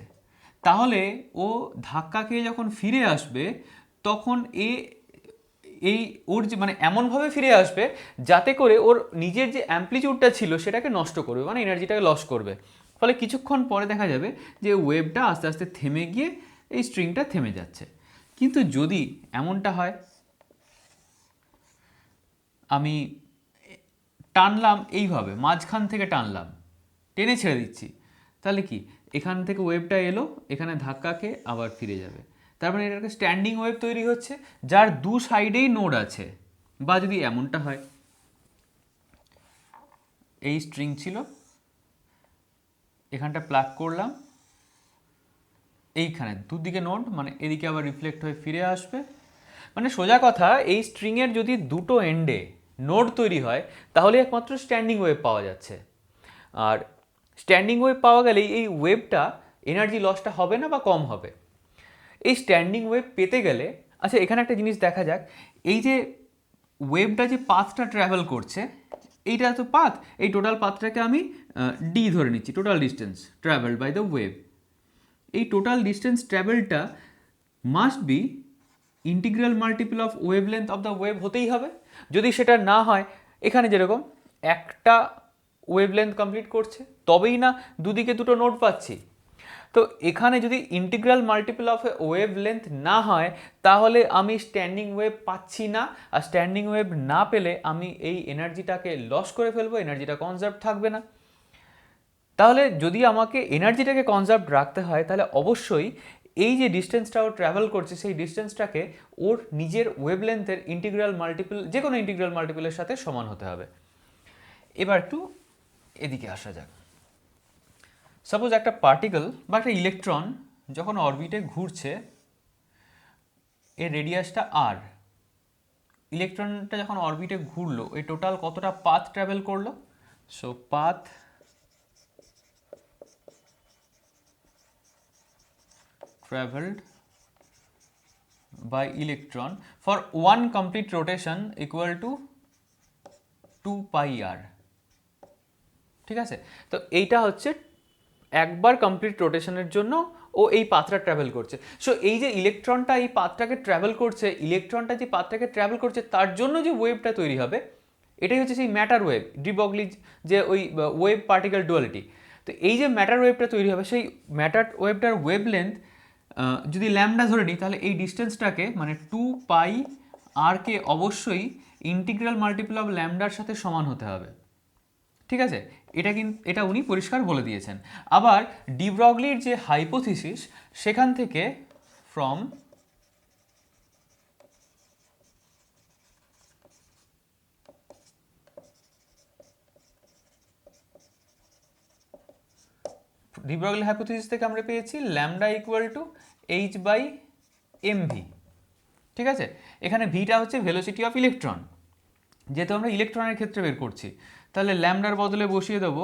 তাহলে ও ধাক্কা খেয়ে যখন ফিরে আসবে তখন এই ওর যে মানে এমনভাবে ফিরে আসবে যাতে করে ওর নিজের যে অ্যাম্পলিটিউডটা ছিল সেটাকে নষ্ট করবে, মানে এনার্জিটাকে লস করবে। ফলে কিছুক্ষণ পরে দেখা যাবে যে ওয়েভটা আস্তে আস্তে থেমে গিয়ে এই স্ট্রিংটা থেমে যাচ্ছে। কিন্তু যদি এমনটা হয়, আমি টানলাম এইভাবে, মাঝখান থেকে টানলাম, টেনে ছেড়ে দিচ্ছি, তাহলে কি এখান থেকে ওয়েভটা এলো, এখানে ধাক্কা খেয়ে আবার ফিরে যাবে। তার মানে এটা একটা স্ট্যান্ডিং ওয়েভ তৈরি হচ্ছে যার দু সাইডেই নোড আছে। বা যদি এমনটা হয়, এই স্ট্রিং ছিল, এখানটা প্লাগ করলাম, এইখানে দুদিকে নোড, মানে এদিকে আবার রিফ্লেক্ট হয়ে ফিরে আসবে। মানে সোজা কথা, এই স্ট্রিংয়ের যদি দুটো এন্ডে নোড তৈরি হয় তাহলে একমাত্র স্ট্যান্ডিং ওয়েভ পাওয়া যাচ্ছে। আর স্ট্যান্ডিং ওয়েভ পাওয়া গেলেই এই ওয়েভটা এনার্জি লসটা হবে না বা কম হবে। এই স্ট্যান্ডিং ওয়েভ পেতে গেলে, আচ্ছা এখানে একটা জিনিস দেখা যাক, এই যে ওয়েভটা যে পাথটা ট্রাভেল করছে, এইটা তো পাথ, এই টোটাল পাথটাকে আমি ডি ধরে নিচ্ছি, total distance travelled by the wave. এই টোটাল ডিস্টেন্স ট্রাভেলটা must be integral multiple of wavelength of the wave হতেই হবে। যদি সেটা না হয়, এখানে যেরকম একটা ওয়েভলেন্থ কমপ্লিট করছে, তবেই না দুদিকে দুটো নোড পাচ্ছি। তো এখানে যদি ইন্টিগ্রাল মাল্টিপল অফ ওয়েভলেন্থ না হয় তাহলে আমি স্ট্যান্ডিং ওয়েভ পাচ্ছি না, আর স্ট্যান্ডিং ওয়েভ না পেলে আমি এই এনার্জিটাকে লস করে ফেলবো, এনার্জিটা কনজার্ভ থাকবে না। তাহলে যদি আমাকে এনার্জিটাকে কনজার্ভ রাখতে হয় তাহলে অবশ্যই এই যে ডিস্টেন্সটা ও ট্রাভেল করছে সেই ডিস্টেন্সটাকে ওর নিজের ওয়েভলেন্থের ইন্টিগ্রাল মাল্টিপল, যে কোনো ইন্টিগ্রাল মাল্টিপলের সাথে সমান হতে হবে। এবার একটু এদিকে আসা যাক। সাপোজ একটা পার্টিকেল বা একটা ইলেকট্রন যখন অরবিটে ঘুরছে, এর রেডিয়াসটা আর, ইলেকট্রনটা যখন অরবিটে ঘুরলো এই টোটাল কতটা পাথ ট্রাভেল করলো, so path traveled by electron for one complete rotation equal to 2 pi r। ঠিক আছে, তো এইটা হচ্ছে একবার কমপ্লিট রোটেশনের জন্য ও এই পাথটা ট্রাভেল করছে। সো এই যে ইলেকট্রনটা এই পাথটাকে ট্রাভেল করছে, ইলেকট্রনটা যে পাথটাকে ট্রাভেল করছে তার জন্য যে ওয়েভটা তৈরি হবে এটাই হচ্ছে সেই ম্যাটার ওয়েভ, ডি ব্রগলি যে ওই ওয়েভ পার্টিকেল ডুয়ালিটি। তো এই যে ম্যাটার ওয়েভটা তৈরি হবে সেই ম্যাটার ওয়েভটার ওয়েভ লেন্থ যদি ল্যামডা ধরে নিই তাহলে এই ডিস্টেন্সটাকে মানে 2 পাই আর কে অবশ্যই ইন্টিগ্রাল মাল্টিপল অফ ল্যামডার সাথে সমান হতে হবে। ঠিক আছে, এটা উনি পরিষ্কার বলে দিয়েছেন। আবার ডি ব্রগলির যে হাইপোথিসিস সেখান থেকে ফ্রম ডি ব্রগলি হাইপোথিসিস থেকে আমরা পেয়েছি lambda equal to H by M V. ঠিক আছে, এখানে ভিটা হচ্ছে ভেলোসিটি অফ ইলেকট্রন, যেহেতু আমরা ইলেকট্রনের ক্ষেত্রে বের করছি তাহলে ল্যামডার বদলে বসিয়ে দেব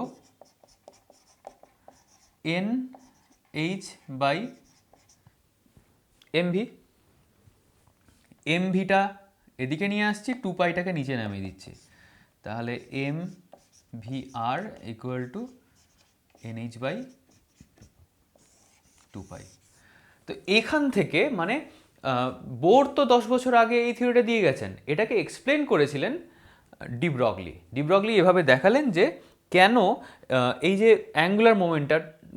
n h by M v. M ভিটা এদিকে নিয়ে আসছি, 2 পাইটাকে নিচে নামিয়ে দিচ্ছি, তাহলে m V R equal to n h by 2 pi. তো এখান থেকে মানে বোর তো 10 বছর আগে এই থিওরিটা দিয়ে গেছেন, এটাকে এক্সপ্লেন করেছিলেন ডি ব্রগলি। ডি ব্রগলি এভাবে দেখালেন যে কেন এই যে অ্যাঙ্গুলার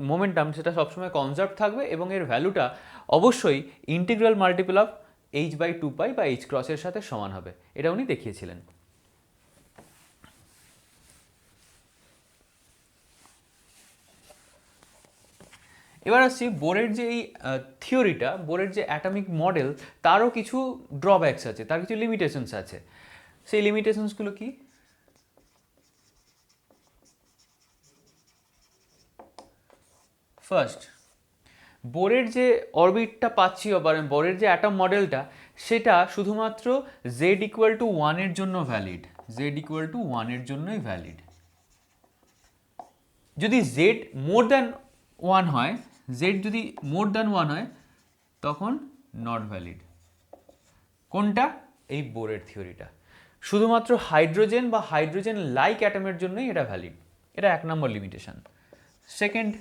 মোমেন্টাম সেটা সবসময় কনজার্ভ থাকবে এবং এর ভ্যালুটা অবশ্যই integral multiple of H by 2 pi বা এইচ ক্রসের সাথে সমান হবে, এটা উনি দেখিয়েছিলেন। এবার আসছি বোরের যে এই থিওরিটা, বোরের যে অ্যাটমিক মডেল তারও কিছু ড্রব্যাকস আছে, তার কিছু লিমিটেশনস আছে। সেই লিমিটেশনসগুলো কি? ফার্স্ট, বোরের যে অরবিটটা পাচ্ছি বা বোরের যে অ্যাটম মডেলটা সেটা শুধুমাত্র জেড ইকুয়াল টু 1 এর জন্য ভ্যালিড, জেড ইকুয়াল টু 1 এর জন্যই ভ্যালিড। যদি জেড মোর দ্যান 1 হয়, জেড যদি মোর দ্যান 1 হয় তখন নট ভ্যালিড। কোনটা? এই বোরের থিওরিটা শুধুমাত্র হাইড্রোজেন বা হাইড্রোজেন লাইক অ্যাটমের জন্যই এটা ভ্যালিড, এটা 1 নম্বর লিমিটেশন। সেকেন্ড,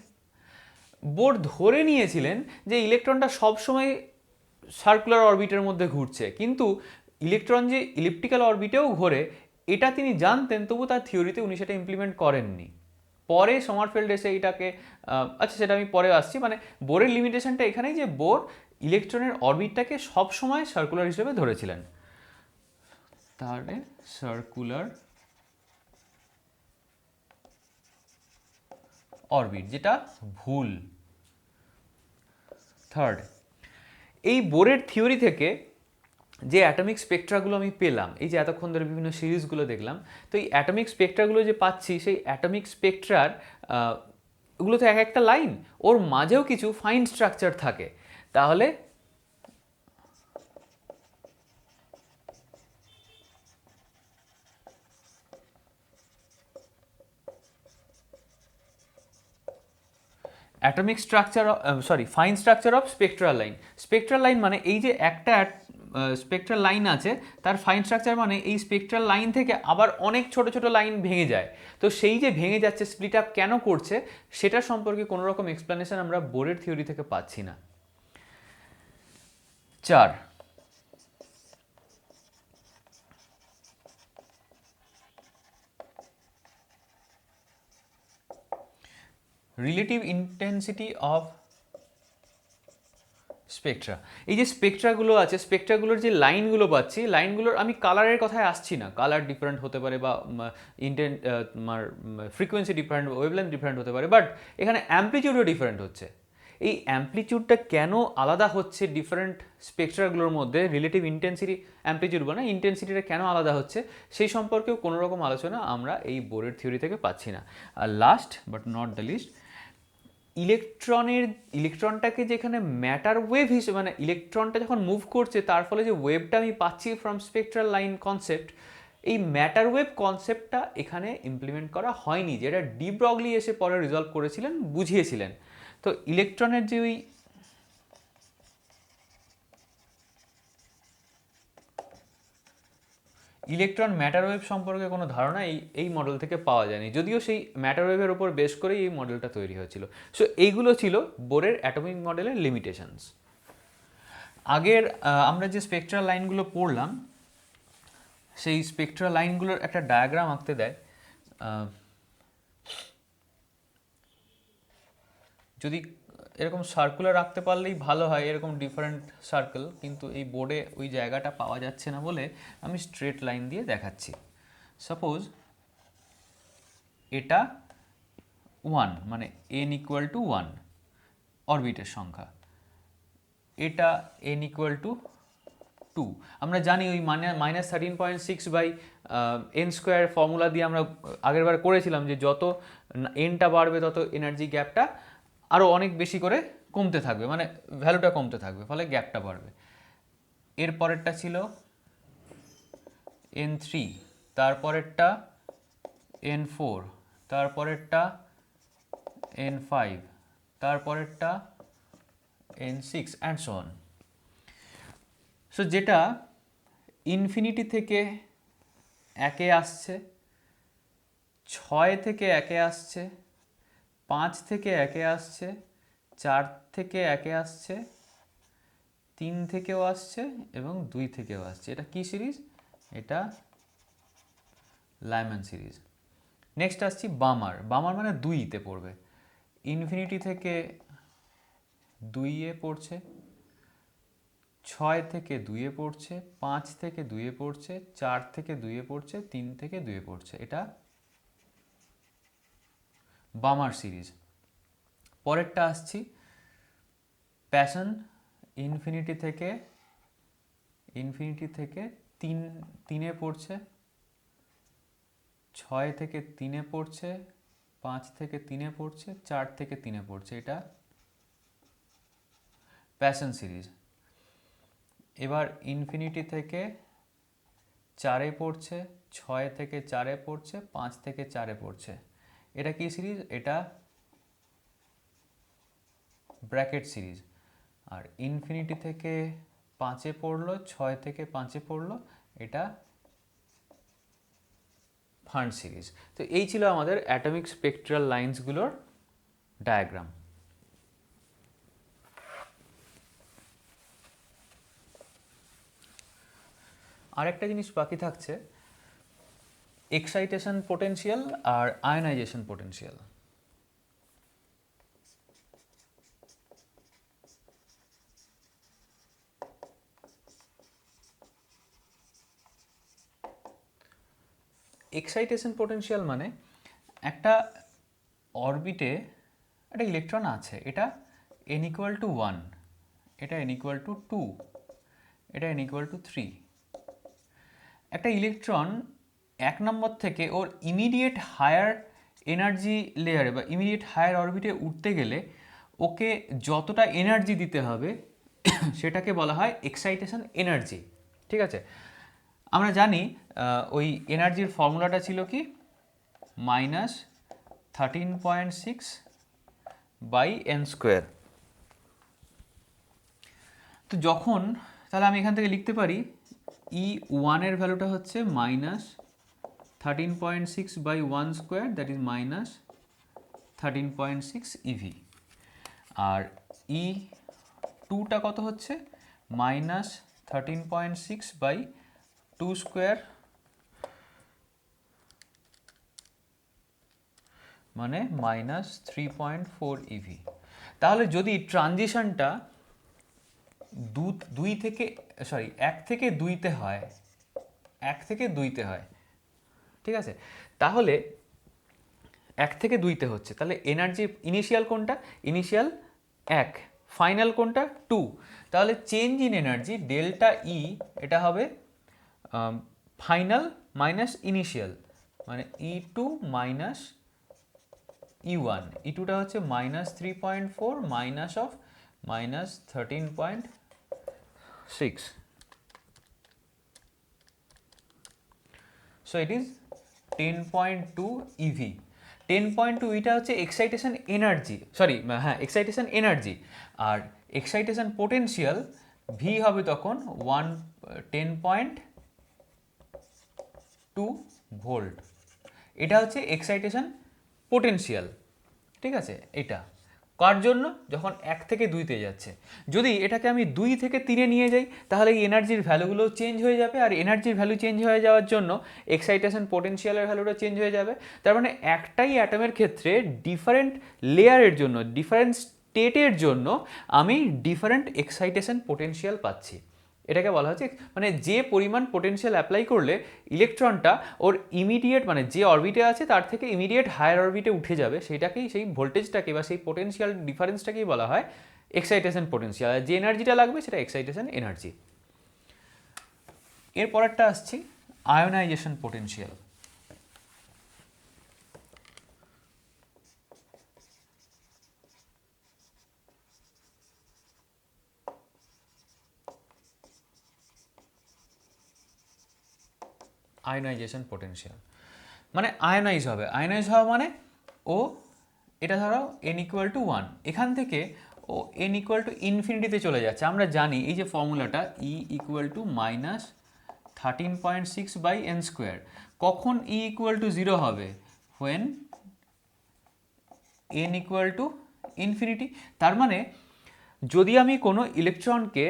বোর ধরে নিয়েছিলেন যে ইলেকট্রনটা সবসময় সার্কুলার অরবিটের মধ্যে ঘুরছে, কিন্তু ইলেকট্রন যে ইলিপ্টিক্যাল অরবিটেও ঘোরে এটা তিনি জানতেন, তবু তার থিওরিতে উনি সেটা ইমপ্লিমেন্ট করেননি। পরে সমারফেল্ড এসে এটাকে আচ্ছা সেটা আমি পরে আসছি, মানে বোরের লিমিটেশনটা এখানেই যে বোর ইলেকট্রনের অরবিটটাকে সবসময় সার্কুলার হিসেবে ধরেছিলেন, তাহলে সার্কুলার অরবিট, যেটা ভুল। থার্ড, এই বোরের থিওরি থেকে যে অ্যাটমিক স্পেকট্রাগুলো আমি পেলাম, এই যে এতক্ষণ ধরে বিভিন্ন সিরিজগুলো দেখলাম, তো এই অ্যাটমিক স্পেকট্রাগুলো যে পাচ্ছি সেই অ্যাটমিক স্পেকট্রার ওগুলো তো এক একটা লাইন, ওর মাঝেও কিছু ফাইন স্ট্রাকচার থাকে। তাহলে atomic structure fine structure of spectral line. Spectral line মানে এই যে একটা স্পেকট্রাল লাইন আছে তার ফাইন স্ট্রাকচার মানে এই স্পেকট্রাল লাইন থেকে আবার অনেক ছোট ছোট লাইন ভেঙে যায়। তো সেই যে ভেঙে যাচ্ছে, স্প্লিট আপ কেন করছে সেটা সম্পর্কে কোনো রকম এক্সপ্লেনেশন আমরা বোরের থিওরি থেকে পাচ্ছি না। 4, রিলেটিভ ইন্টেন্সিটি অফ স্পেকট্রা। এই যে স্পেকট্রাগুলো আছে, স্পেকট্রাগুলোর যে লাইনগুলো পাচ্ছি, লাইনগুলোর আমি কালারের কথায় আসছি না, কালার ডিফারেন্ট হতে পারে বা ফ্রিকোয়েন্সি ডিফারেন্ট, ওয়েভলেন্থ ডিফারেন্ট হতে পারে, বাট এখানে অ্যামপ্লিটিউডও ডিফারেন্ট হচ্ছে। এই অ্যামপ্লিটিউডটা কেন আলাদা হচ্ছে ডিফারেন্ট স্পেকট্রাগুলোর মধ্যে, রিলেটিভ ইন্টেন্সিটি, অ্যামপ্লিটিউড মানে ইন্টেন্সিটিটা কেন আলাদা হচ্ছে সেই সম্পর্কেও কোনো রকম আলোচনা আমরা এই বোরের থিওরি থেকে পাচ্ছি না। আর last but not the least, ইলেকট্রনটাকে যেখানে ম্যাটার ওয়েভ হিসেবে, মানে ইলেকট্রনটা যখন মুভ করছে তার ফলে যে ওয়েভটা আমি পাচ্ছি ফ্রম স্পেকট্রাল লাইন কনসেপ্ট, এই ম্যাটার ওয়েভ কনসেপ্টটা এখানে ইমপ্লিমেন্ট করা হয়নি, যেটা ডি ব্রগলি এসে পরে রিজলভ করেছিলেন, বুঝিয়েছিলেন। তো ইলেকট্রনের যে ওই ইলেকট্রন ম্যাটার ওয়েভ সম্পর্কে কোনো ধারণা এই মডেল থেকে পাওয়া যায়নি, যদিও সেই ম্যাটার ওয়েভের উপর বেস করেই এই মডেলটা তৈরি হয়েছিল। সো এইগুলো ছিল বোরের অ্যাটমিক মডেলের লিমিটেশনস। আগের আমরা যে স্পেকট্রাল লাইনগুলো পড়লাম, সেই স্পেকট্রাল লাইনগুলোর একটা ডায়াগ্রাম আঁকতে দেয়। যদি এরকম সার্কুলার রাখতে পারলেই ভালো হয়, এরকম ডিফারেন্ট সার্কেল, কিন্তু এই বোর্ডে ওই জায়গাটা পাওয়া যাচ্ছে না বলে আমি স্ট্রেট লাইন দিয়ে দেখাচ্ছি। সাপোজ এটা 1, মানে n ইকুয়াল টু 1 অরবিটের সংখ্যা, এটা n ইকুয়াল টু 2। আমরা জানি ওই -13.6/n² ফর্মুলা দিয়ে আমরা আগের বার করেছিলাম যে যত nটা বাড়বে তত এনার্জি গ্যাপটা আরও অনেক বেশি করে কমতে থাকবে, মানে ভ্যালুটা কমতে থাকবে, ফলে গ্যাপটা বাড়বে। এর পরেরটা ছিল n3, তারপরেরটা n4, তারপরেরটা n5, তারপরেরটা n6 and so on. So যেটা ইনফিনিটি থেকে 1-এ আসছে, 6 থেকে 1-এ আসছে, 5 থেকে 1-এ আসছে, 4 থেকে 1-এ আসছে, 3 থেকেও আসছে এবং 2 থেকেও আসছে। এটা কি সিরিজ? এটা লাইম্যান সিরিজ। নেক্সট আসছি বামার। বামার মানে 2-তে পড়বে, ইনফিনিটি থেকে 2-এ পড়ছে, 6 থেকে 2-এ পড়ছে, 5 থেকে 2-এ পড়ছে, 4 থেকে 2-এ পড়ছে, 3 থেকে 2-এ পড়ছে। এটা বামার সিরিজ। পরেরটা আসছি প্যাশন, ইনফিনিটি থেকে 3-এ পড়ছে, 6 থেকে 3-এ পড়ছে, 5 থেকে 3-এ পড়ছে, 4 থেকে 3-এ পড়ছে। এটা প্যাশন সিরিজ। এবার ইনফিনিটি থেকে 4-এ পড়ছে, 6 থেকে 4-এ পড়ছে, 5 থেকে 4-এ পড়ছে। এটা কি সিরিজ? এটা ব্র্যাকেট সিরিজ। আর ইনফিনিটি থেকে 5-এ পড়লো, 6 থেকে 5-এ পড়লো, এটা ফান্ড সিরিজ। তো এই ছিল আমাদের অ্যাটমিক স্পেকট্রাল লাইন্সগুলোর ডায়াগ্রাম। আরেকটা জিনিস বাকি থাকছে, এক্সাইটেশন পোটেনশিয়াল আর আয়নাইজেশন পোটেনশিয়াল। এক্সাইটেশন পোটেনশিয়াল মানে একটা অরবিটে একটা ইলেকট্রন আছে, এটা n ইকুয়াল টু 1, এটা n ইকুয়াল টু 2, এটা n ইকুয়াল টু 3। একটা ইলেকট্রন 1 নম্বর থেকে ওর ইমিডিয়েট হায়ার এনার্জি লেয়ারে বা ইমিডিয়েট হায়ার অরবিটে উঠতে গেলে ওকে যতটা এনার্জি দিতে হবে সেটাকে বলা হয় এক্সাইটেশন এনার্জি। ঠিক আছে, আমরা জানি ওই এনার্জির ফর্মুলাটা ছিল কি, -13.6/n²। তো যখন, তাহলে আমি এখান থেকে লিখতে পারি E1 এর ভ্যালুটা হচ্ছে -13.6/1², দ্যাট ইজ -13.6 eV। আর E2টা কত হচ্ছে? -13.6/2², মানে -3.4 eV। তাহলে যদি ট্রানজিশনটা 1 থেকে 2-তে হয়, 1 থেকে 2-তে হয়, ঠিক আছে, তাহলে 1 থেকে 2-তে হচ্ছে, তাহলে এনার্জি ইনিশিয়াল কোনটা? ইনিশিয়াল 1, ফাইনাল কোনটা? 2। তাহলে চেঞ্জ ইন এনার্জি ডেল্টা ই, এটা হবে ফাইনাল মাইনাস ইনিশিয়াল, মানে E2 মাইনাস E1। E2টা হচ্ছে -3.4 minus of -13.6। So it is 10.2 EV. 10.2 এটা হচ্ছে এক্সাইটেশন এনার্জি, সরি হ্যাঁ এক্সাইটেশন এনার্জি, আর এক্সাইটেশন পোটেনশিয়াল ভি হবে তখন 10.2 ভোল্ট। এটা হচ্ছে এক্সাইটেশন পোটেনশিয়াল, ঠিক আছে। এটা কার জন্য? যখন 1 থেকে 2তে যাচ্ছে। যদি এটাকে আমি 2 থেকে 3-এ নিয়ে যাই তাহলে এই এনার্জির ভ্যালুগুলো চেঞ্জ হয়ে যাবে, আর এনার্জির ভ্যালু চেঞ্জ হয়ে যাওয়ার জন্য এক্সাইটেশন পোটেনশিয়ালের ভ্যালুটা চেঞ্জ হয়ে যাবে। তার মানে একটাই অ্যাটমের ক্ষেত্রে ডিফারেন্ট লেয়ারের জন্য, ডিফারেন্ট স্টেটের জন্য আমি ডিফারেন্ট এক্সাইটেশন পোটেনশিয়াল পাচ্ছি। এটাকে বলা হচ্ছে মানে যে পরিমাণ পোটেনশিয়াল অ্যাপ্লাই করলে ইলেকট্রনটা ওর ইমিডিয়েট মানে যে অরবিটে আছে তার থেকে ইমিডিয়েট হায়ার অরবিটে উঠে যাবে, সেইটাকেই সেই ভোল্টেজটাকে বা সেই পোটেনশিয়াল ডিফারেন্সটাকেই বলা হয় এক্সাইটেশন পোটেনশিয়াল। আর যে এনার্জিটা লাগবে সেটা এক্সাইটেশন এনার্জি। এর পরেরটা আসছি আয়োনাইজেশন পোটেনশিয়াল। আয়োনাইজেশন পোটেনশিয়াল মানে আয়োনাইজ হবে। আয়োনাইজ হওয়া মানে ও এটা ধরো n=1, এখান থেকে ও n=ইনফিনিটিতে চলে যাচ্ছে। আমরা জানি এই যে ফর্মুলাটা E=-13.6/n²। কখন E=0 হবে? when n=ইনফিনিটি। তার মানে যদি আমি কোনো ইলেকট্রনকে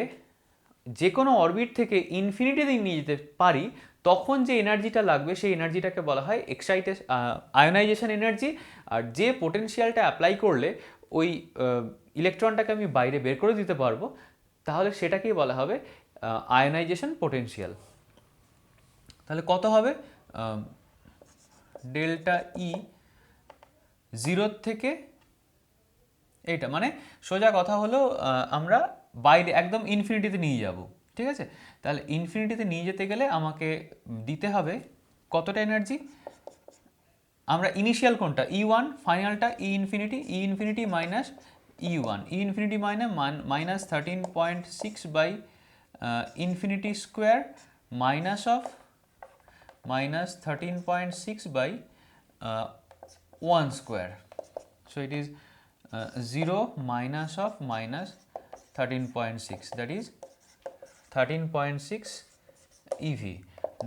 যে কোনো অরবিট থেকে ইনফিনিটিতে নিয়ে যেতে পারি তখন যে এনার্জিটা লাগবে সেই এনার্জিটাকে বলা হয় আয়োনাইজেশন এনার্জি। আর যে পোটেনশিয়ালটা অ্যাপ্লাই করলে ওই ইলেকট্রনটাকে আমি বাইরে বের করে দিতে পারবো তাহলে সেটাকেই বলা হবে আয়োনাইজেশন পোটেনশিয়াল। তাহলে কত হবে? ডেল্টা ই 0 থেকে এইটা মানে সোজা কথা হলো আমরা বাইরে একদম ইনফিনিটিতে নিয়ে যাব, ঠিক আছে। তাহলে ইনফিনিটিতে নিয়ে যেতে গেলে আমাকে দিতে হবে কতটা এনার্জি? আমরা ইনিশিয়াল কোনটা E1, ফাইনালটা E infinity minus E1, E infinity minus 13.6 infinity square minus of -13.6/1 square. So it is 0 minus of -13.6, that is 13.6 EV.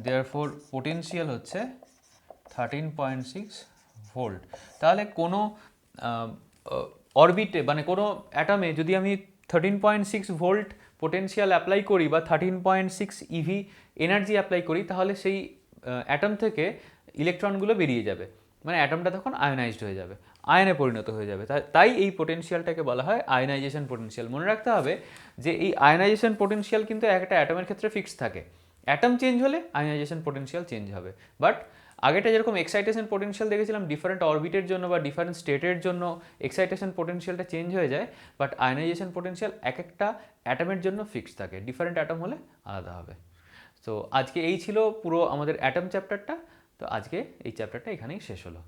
Therefore potential হচ্ছে 13.6 ভোল্ট। তাহলে কোনো অরবিটে মানে কোনো অ্যাটমে যদি আমি 13.6 ভোল্ট পোটেনশিয়াল অ্যাপ্লাই করি বা 13.6 ইভি এনার্জি অ্যাপ্লাই করি তাহলে সেই অ্যাটম থেকে ইলেকট্রনগুলো বেরিয়ে যাবে, মানে অ্যাটমটা তখন আয়োনাইজড হয়ে যাবে, আয়নে পরিণত হয়ে যাবে। তাই এই পোটেনশিয়ালটাকে বলা হয় আয়োনাইজেশন পোটেনশিয়াল। মনে রাখতে হবে যে এই আয়োনাইজেশন পোটেনশিয়াল কিন্তু একটা অ্যাটমের ক্ষেত্রে ফিক্সড থাকে। অ্যাটম চেঞ্জ হলে আয়োনাইজেশন পোটেনশিয়াল চেঞ্জ হবে। বাট আগেটা যেরকম এক্সাইটেশন পোটেনশিয়াল দেখেছিলাম ডিফারেন্ট অরবিটের জন্য বা ডিফারেন্ট স্টেটের জন্য এক্সাইটেশন পোটেনশিয়ালটা চেঞ্জ হয়ে যায়, বাট আয়োনাইজেশন পোটেনশিয়াল এক একটা অ্যাটমের জন্য ফিক্সড থাকে, ডিফারেন্ট অ্যাটম হলে আলাদা হবে। তো আজকে এই ছিল পুরো আমাদের অ্যাটম চ্যাপ্টারটা। তো আজকে এই চ্যাপ্টারটা এখানেই শেষ হলো।